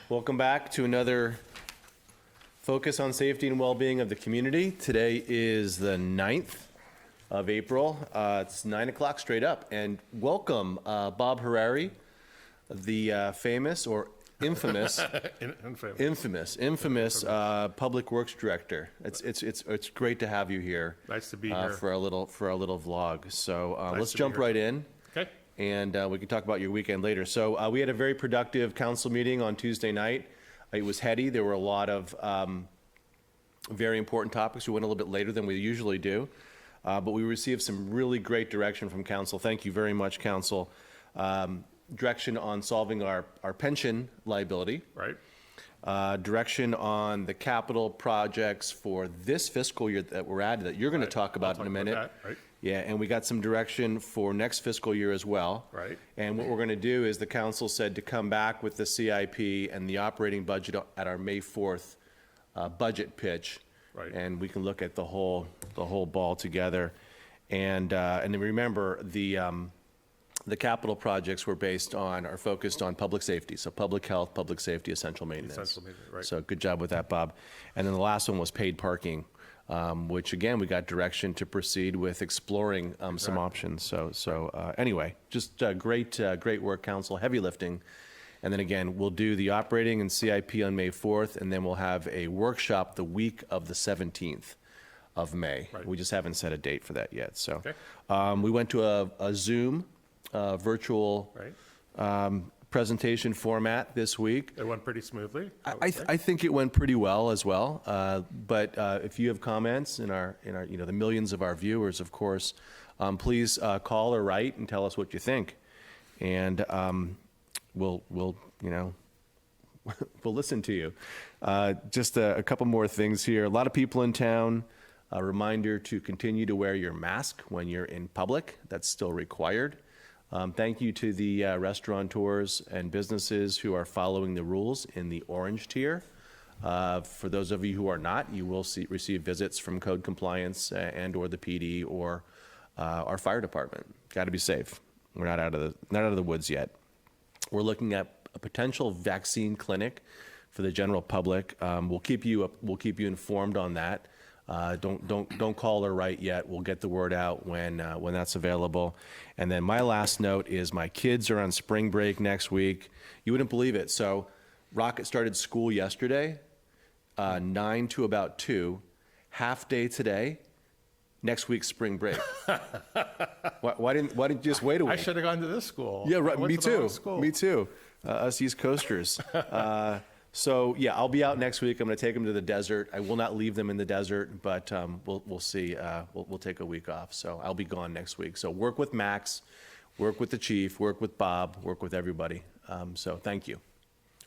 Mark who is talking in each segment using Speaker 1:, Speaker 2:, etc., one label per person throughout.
Speaker 1: Welcome back to another focus on safety and well-being of the community. Today is the 9th of April. It's 9 o'clock straight up. And welcome, Bob Harari, the famous or infamous, infamous Public Works Director. It's great to have you here.
Speaker 2: Nice to be here
Speaker 1: for a little vlog. So
Speaker 2: nice
Speaker 1: let's jump right in.
Speaker 2: Okay.
Speaker 1: And we can talk about your weekend later. So we had a very productive council meeting on Tuesday night. It was heady. There were a lot of very important topics. We went a little bit later than we usually do, but we received some really great direction from council. Thank you very much, council. Direction on solving our pension liability.
Speaker 2: Right.
Speaker 1: Direction on the capital projects for this fiscal year that we're at, that you're going to talk about in a minute.
Speaker 2: Right.
Speaker 1: Yeah, and we got some direction for next fiscal year as well.
Speaker 2: Right.
Speaker 1: And what we're going to do is the council said to come back with the CIP and the operating budget at our May 4th budget pitch.
Speaker 2: Right.
Speaker 1: And we can look at the whole ball together. And then remember, the capital projects were focused on public safety. So public health, public safety, essential maintenance.
Speaker 2: Essential maintenance, right.
Speaker 1: So good job with that, Bob. And then the last one was paid parking. Which again, we got direction to proceed with exploring some options. So anyway, just great work, council, heavy lifting. And then again, we'll do the operating and CIP on May 4th, and then we'll have a workshop the week of the 17th of May.
Speaker 2: Right.
Speaker 1: We just haven't set a date for that yet. So
Speaker 2: Okay.
Speaker 1: we went to a Zoom virtual
Speaker 2: Right.
Speaker 1: presentation format this week.
Speaker 2: It went pretty smoothly.
Speaker 1: I think it went pretty well as well. But if you have comments in our the millions of our viewers, of course, please call or write and tell us what you think, and we'll we'll listen to you. Just a couple more things here. A lot of people in town. A reminder to continue to wear your mask when you're in public. That's still required. Thank you to the restaurateurs and businesses who are following the rules in the orange tier. For those of you who are not, you will receive visits from code compliance and or the PD or our fire department. Got to be safe. We're not out of the woods yet. We're looking at a potential vaccine clinic for the general public. We'll keep you informed on that. Don't call or write yet. We'll get the word out when that's available. And then my last note is my kids are on spring break next week. You wouldn't believe it. So Rocket started school yesterday, 9 to about 2, half day today. Next week's spring break. Why didn't you just wait a week?
Speaker 2: I should have gone to this school.
Speaker 1: Yeah, right.
Speaker 2: I went
Speaker 1: Me
Speaker 2: to the wrong
Speaker 1: too.
Speaker 2: school.
Speaker 1: Me too. Us East Coasters. So yeah, I'll be out next week. I'm going to take them to the desert. I will not leave them in the desert, but we'll see. We'll take a week off. So I'll be gone next week. So work with Max, work with the chief, work with Bob, work with everybody. So thank you.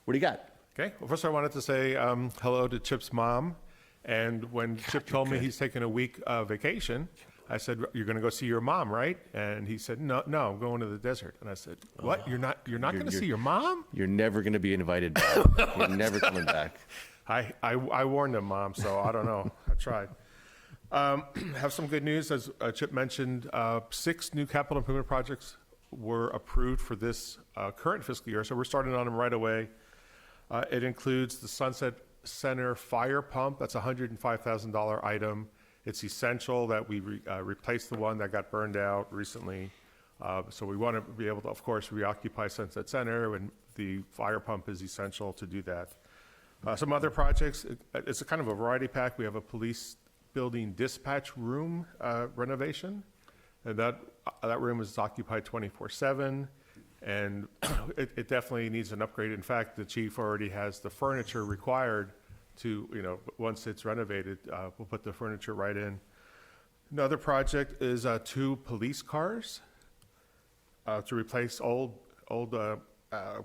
Speaker 1: What do you got?
Speaker 2: Okay. Well, first I wanted to say hello to Chip's mom. And when Chip told me he's taking a week vacation, I said, "You're going to go see your mom, right?" And he said, "No, I'm going to the desert." And I said, "What? You're not going to see your mom?
Speaker 1: You're never going to be invited back. You're never coming back."
Speaker 2: I warned him, Mom, so I don't know. I tried. Have some good news. As Chip mentioned, 6 new capital improvement projects were approved for this current fiscal year, so we're starting on them right away. It includes the Sunset Center fire pump. That's a $105,000 item. It's essential that we replace the one that got burned out recently. So we want to be able to, of course, reoccupy Sunset Center, and the fire pump is essential to do that. Some other projects, it's a kind of a variety pack. We have a police building dispatch room renovation, and that room is occupied 24/7, and it definitely needs an upgrade. In fact, the chief already has the furniture required to, once it's renovated, we'll put the furniture right in. Another project is 2 police cars to replace old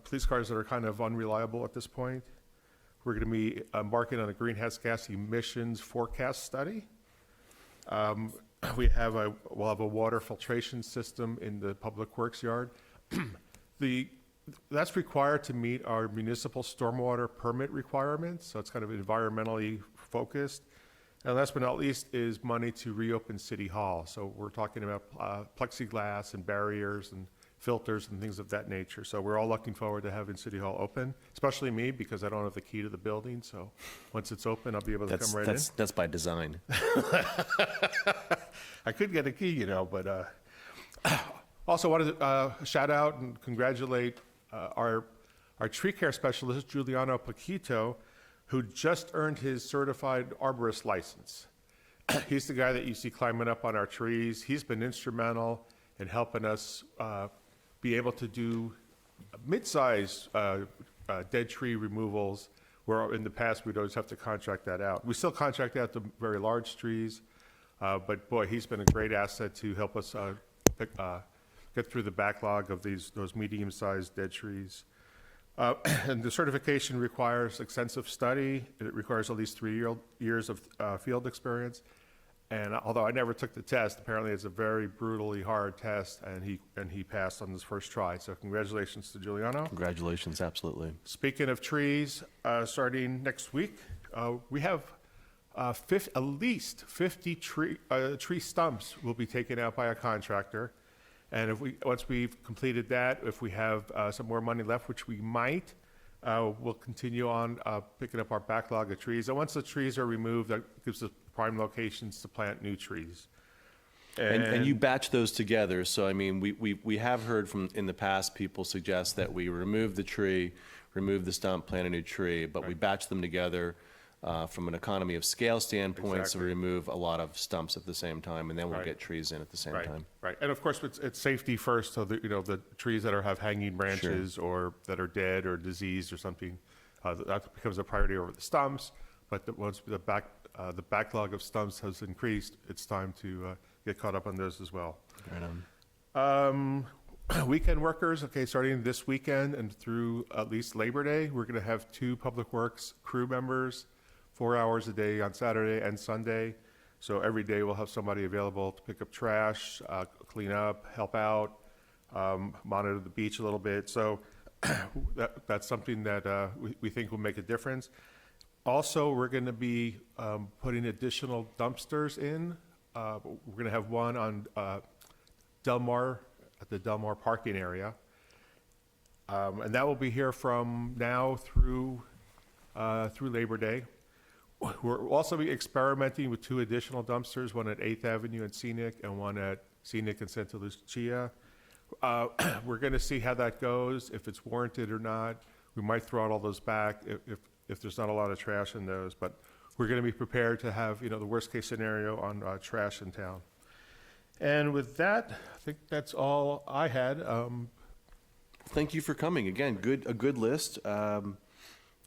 Speaker 2: police cars that are kind of unreliable at this point. We're going to be embarking on a greenhouse gas emissions forecast study. We'll have a water filtration system in the public works yard. That's required to meet our municipal stormwater permit requirements, so it's kind of environmentally focused. And last but not least is money to reopen City Hall. So we're talking about plexiglass and barriers and filters and things of that nature. So we're all looking forward to having City Hall open, especially me, because I don't have the key to the building. So once it's open, I'll be able to come right in.
Speaker 1: That's by design.
Speaker 2: I could get a key, you know, but also wanted to shout out and congratulate our tree care specialist, Giuliano Paquito, who just earned his certified arborist license. He's the guy that you see climbing up on our trees. He's been instrumental in helping us be able to do mid-size dead tree removals, where in the past we'd always have to contract that out. We still contract out the very large trees, but boy, he's been a great asset to help us get through the backlog of those medium-sized dead trees. And the certification requires extensive study. It requires at least 3 years of field experience. And although I never took the test, apparently it's a very brutally hard test, and he passed on his first try. So congratulations to Giuliano.
Speaker 1: Congratulations, absolutely.
Speaker 2: Speaking of trees, starting next week, we have at least 50 tree stumps will be taken out by a contractor. And once we've completed that, if we have some more money left, which we might, we'll continue on picking up our backlog of trees. And once the trees are removed, that gives us prime locations to plant new trees.
Speaker 1: And you batch those together. So, I mean, we have heard from in the past people suggest that we remove the tree, remove the stump, plant a new tree, but we batch them together from an economy of scale standpoint. So we remove a lot of stumps at the same time, and then we'll get trees in at the same time.
Speaker 2: Right. And of course, it's safety first. So the trees that have hanging branches or that are dead or diseased or something, that becomes a priority over the stumps. But once the backlog of stumps has increased, it's time to get caught up on those as well.
Speaker 1: Right on.
Speaker 2: Weekend workers, okay, starting this weekend and through at least Labor Day, we're going to have 2 Public Works crew members, 4 hours a day on Saturday and Sunday. So every day we'll have somebody available to pick up trash, clean up, help out, monitor the beach a little bit. So that's something that we think will make a difference. Also, we're going to be putting additional dumpsters in. We're going to have one on Del Mar, at the Del Mar parking area. And that will be here from now through Labor Day. We're also be experimenting with 2 additional dumpsters, one at 8th Avenue and Scenic and one at Scenic and Santa Lucia. We're going to see how that goes, if it's warranted or not. We might throw out all those back if there's not a lot of trash in those, but we're going to be prepared to have, the worst case scenario on trash in town. And with that, I think that's all I had.
Speaker 1: Thank you for coming. Again, a good list.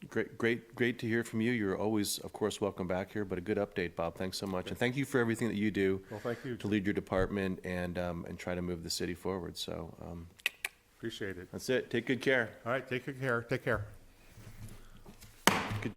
Speaker 1: Great to hear from you. You're always, of course, welcome back here, but a good update, Bob. Thanks so much. And thank you for everything that you do.
Speaker 2: Well, thank you.
Speaker 1: To lead your department and try to move the city forward. So
Speaker 2: appreciate it.
Speaker 1: that's it. Take good care.
Speaker 2: All right, take good care. Take care.